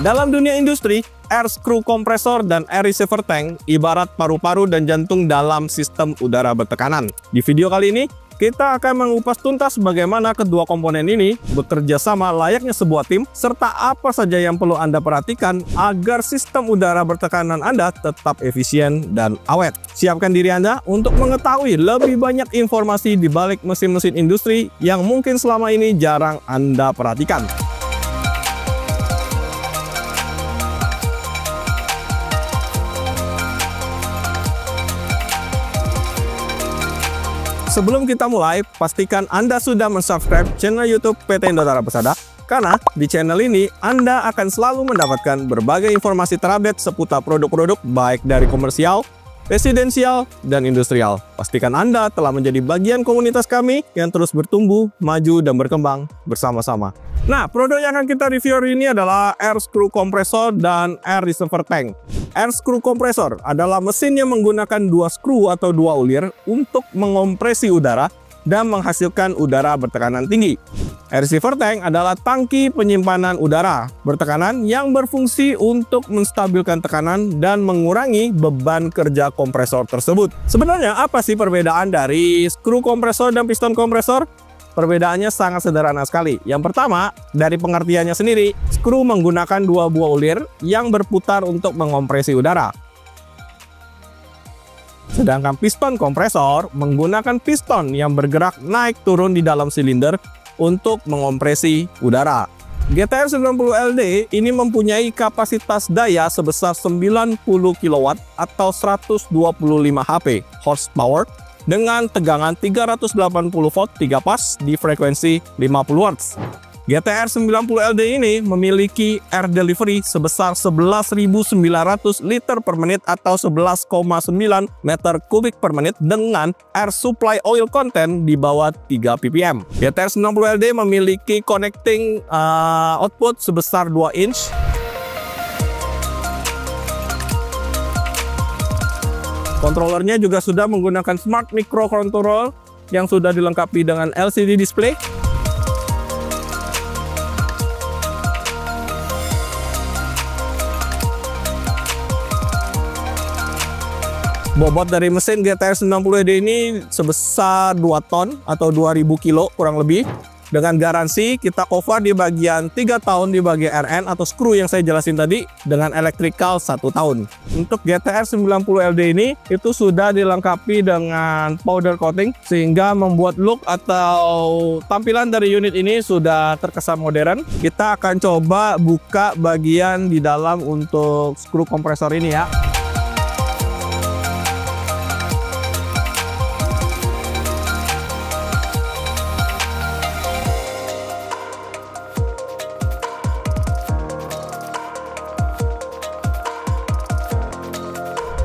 Dalam dunia industri, air screw compressor dan air receiver tank ibarat paru-paru dan jantung dalam sistem udara bertekanan. Di video kali ini, kita akan mengupas tuntas bagaimana kedua komponen ini bekerja sama layaknya sebuah tim, serta apa saja yang perlu Anda perhatikan agar sistem udara bertekanan Anda tetap efisien dan awet. Siapkan diri Anda untuk mengetahui lebih banyak informasi di balik mesin-mesin industri yang mungkin selama ini jarang Anda perhatikan. Sebelum kita mulai, pastikan Anda sudah mensubscribe channel YouTube PT Indotara Persada, karena di channel ini Anda akan selalu mendapatkan berbagai informasi terupdate seputar produk-produk baik dari komersial, residensial, dan industrial. Pastikan Anda telah menjadi bagian komunitas kami yang terus bertumbuh, maju, dan berkembang bersama-sama. Nah, produk yang akan kita review hari ini adalah air screw compressor dan air receiver tank. Air screw compressor adalah mesin yang menggunakan dua skru atau dua ulir untuk mengompresi udara dan menghasilkan udara bertekanan tinggi. Air receiver tank adalah tangki penyimpanan udara bertekanan yang berfungsi untuk menstabilkan tekanan dan mengurangi beban kerja kompresor tersebut. Sebenarnya apa sih perbedaan dari skru kompresor dan piston kompresor? Perbedaannya sangat sederhana sekali. Yang pertama, dari pengertiannya sendiri, skru menggunakan dua buah ulir yang berputar untuk mengompresi udara. Sedangkan piston kompresor menggunakan piston yang bergerak naik turun di dalam silinder untuk mengompresi udara. GTR 90LD ini mempunyai kapasitas daya sebesar 90 kW atau 125 HP horsepower dengan tegangan 380 volt 3 pas di frekuensi 50 Hz. GTR 90LD ini memiliki air delivery sebesar 11.900 liter per menit atau 11,9 meter kubik per menit dengan air supply oil content di bawah 3 ppm. GTR 90LD memiliki connecting output sebesar 2 inch. Kontrolernya juga sudah menggunakan smart microcontroller yang sudah dilengkapi dengan LCD display. Bobot dari mesin GTR 90LD ini sebesar 2 ton atau 2000 kilo kurang lebih. Dengan garansi kita cover di bagian 3 tahun di bagian RN atau skru yang saya jelasin tadi, dengan electrical 1 tahun. Untuk GTR 90LD ini itu sudah dilengkapi dengan powder coating sehingga membuat look atau tampilan dari unit ini sudah terkesan modern. Kita akan coba buka bagian di dalam untuk skru kompresor ini ya.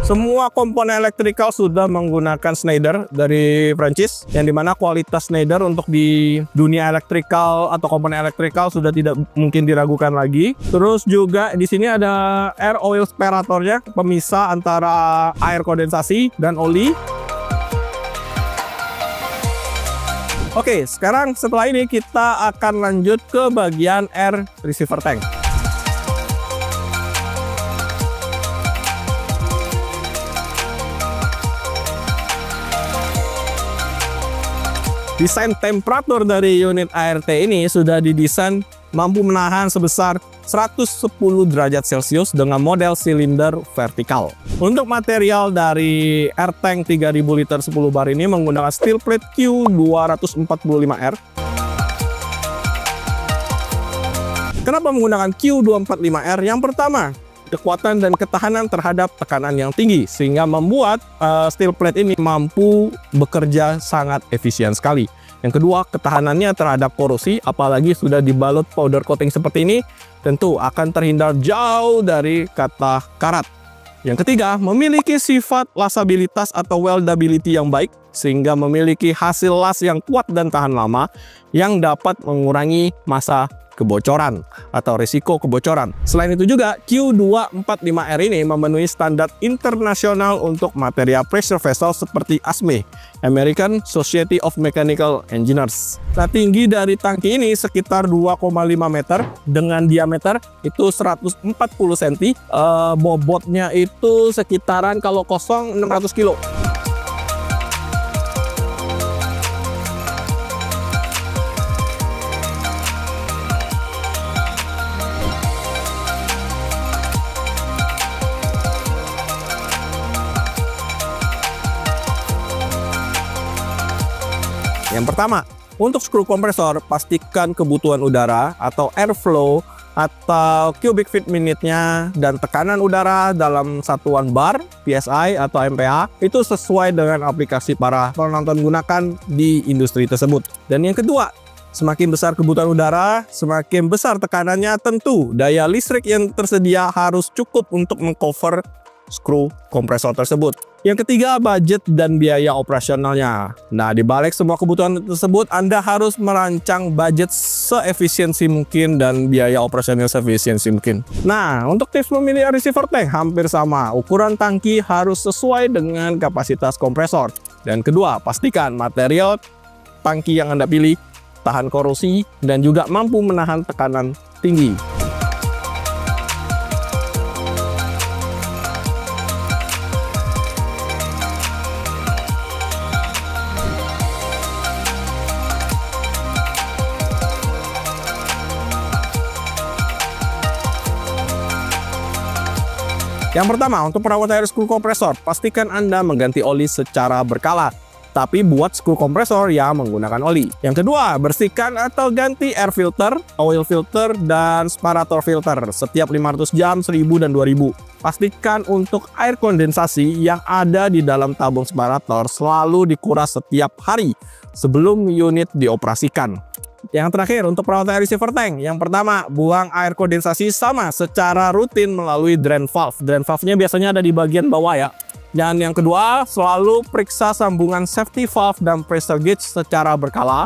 Semua komponen elektrikal sudah menggunakan Schneider dari Prancis, yang dimana kualitas Schneider untuk di dunia elektrikal atau komponen elektrikal sudah tidak mungkin diragukan lagi. Terus juga di sini ada air oil separatornya, pemisah antara air kondensasi dan oli. Oke, sekarang setelah ini kita akan lanjut ke bagian air receiver tank. Desain temperatur dari unit ART ini sudah didesain mampu menahan sebesar 110 derajat Celcius dengan model silinder vertikal. Untuk material dari air tank 3000 liter 10 bar ini menggunakan steel plate Q245R. Kenapa menggunakan Q245R? Yang pertama, kekuatan dan ketahanan terhadap tekanan yang tinggi sehingga membuat steel plate ini mampu bekerja sangat efisien sekali. Yang kedua, ketahanannya terhadap korosi, apalagi sudah dibalut powder coating seperti ini, tentu akan terhindar jauh dari kata karat. Yang ketiga, memiliki sifat lasabilitas atau weldability yang baik sehingga memiliki hasil las yang kuat dan tahan lama yang dapat mengurangi masa kebocoran atau risiko kebocoran. Selain itu juga, Q245R ini memenuhi standar internasional untuk material pressure vessel seperti ASME, American Society of Mechanical Engineers. Nah, tinggi dari tangki ini sekitar 2,5 meter dengan diameter itu 140 cm. Bobotnya itu sekitaran kalau kosong 600 kilo. Yang pertama, untuk skru kompresor, pastikan kebutuhan udara atau airflow atau cubic feet minute-nya dan tekanan udara dalam satuan bar, PSI atau MPa itu sesuai dengan aplikasi para penonton gunakan di industri tersebut. Dan yang kedua, semakin besar kebutuhan udara, semakin besar tekanannya, tentu daya listrik yang tersedia harus cukup untuk mengcover skru kompresor tersebut. Yang ketiga, budget dan biaya operasionalnya. Nah, di balik semua kebutuhan tersebut, Anda harus merancang budget seefisiensi mungkin dan biaya operasional seefisiensi mungkin. Nah, untuk tips memilih receiver tank hampir sama. Ukuran tangki harus sesuai dengan kapasitas kompresor. Dan kedua, pastikan material tangki yang Anda pilih tahan korosi dan juga mampu menahan tekanan tinggi. Yang pertama, untuk perawatan air skru kompresor, pastikan Anda mengganti oli secara berkala, tapi buat skru kompresor yang menggunakan oli. Yang kedua, bersihkan atau ganti air filter, oil filter, dan sparator filter setiap 500 jam, 1000 dan 2000. Pastikan untuk air kondensasi yang ada di dalam tabung sparator selalu dikuras setiap hari sebelum unit dioperasikan. Yang terakhir, untuk perawatan receiver tank, yang pertama, buang air kondensasi sama secara rutin melalui drain valve. Drain valve-nya biasanya ada di bagian bawah ya. Dan yang kedua, selalu periksa sambungan safety valve dan pressure gauge secara berkala.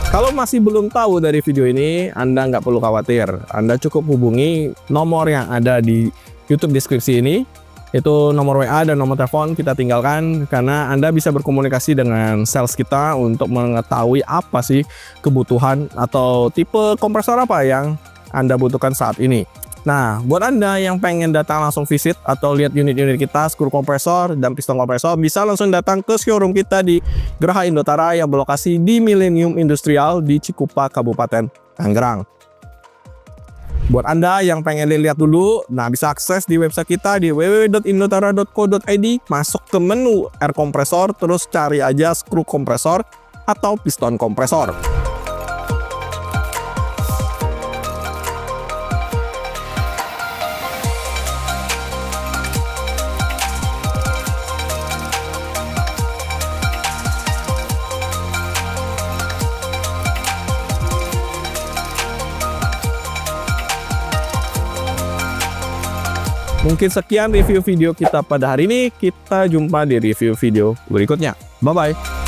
Kalau masih belum tahu dari video ini, Anda nggak perlu khawatir. Anda cukup hubungi nomor yang ada di YouTube deskripsi ini. Itu nomor WA dan nomor telepon kita tinggalkan, karena Anda bisa berkomunikasi dengan sales kita untuk mengetahui apa sih kebutuhan atau tipe kompresor apa yang Anda butuhkan saat ini. Nah, buat Anda yang pengen datang langsung visit atau lihat unit-unit kita, skru kompresor dan piston kompresor, bisa langsung datang ke showroom kita di Geraha Indotara yang berlokasi di Millennium Industrial di Cikupa, Kabupaten Tangerang. Buat Anda yang pengen lihat dulu, nah bisa akses di website kita di www.indotara.co.id, masuk ke menu air kompresor, terus cari aja skru kompresor atau piston kompresor. Mungkin sekian review video kita pada hari ini. Kita jumpa di review video berikutnya. Bye-bye.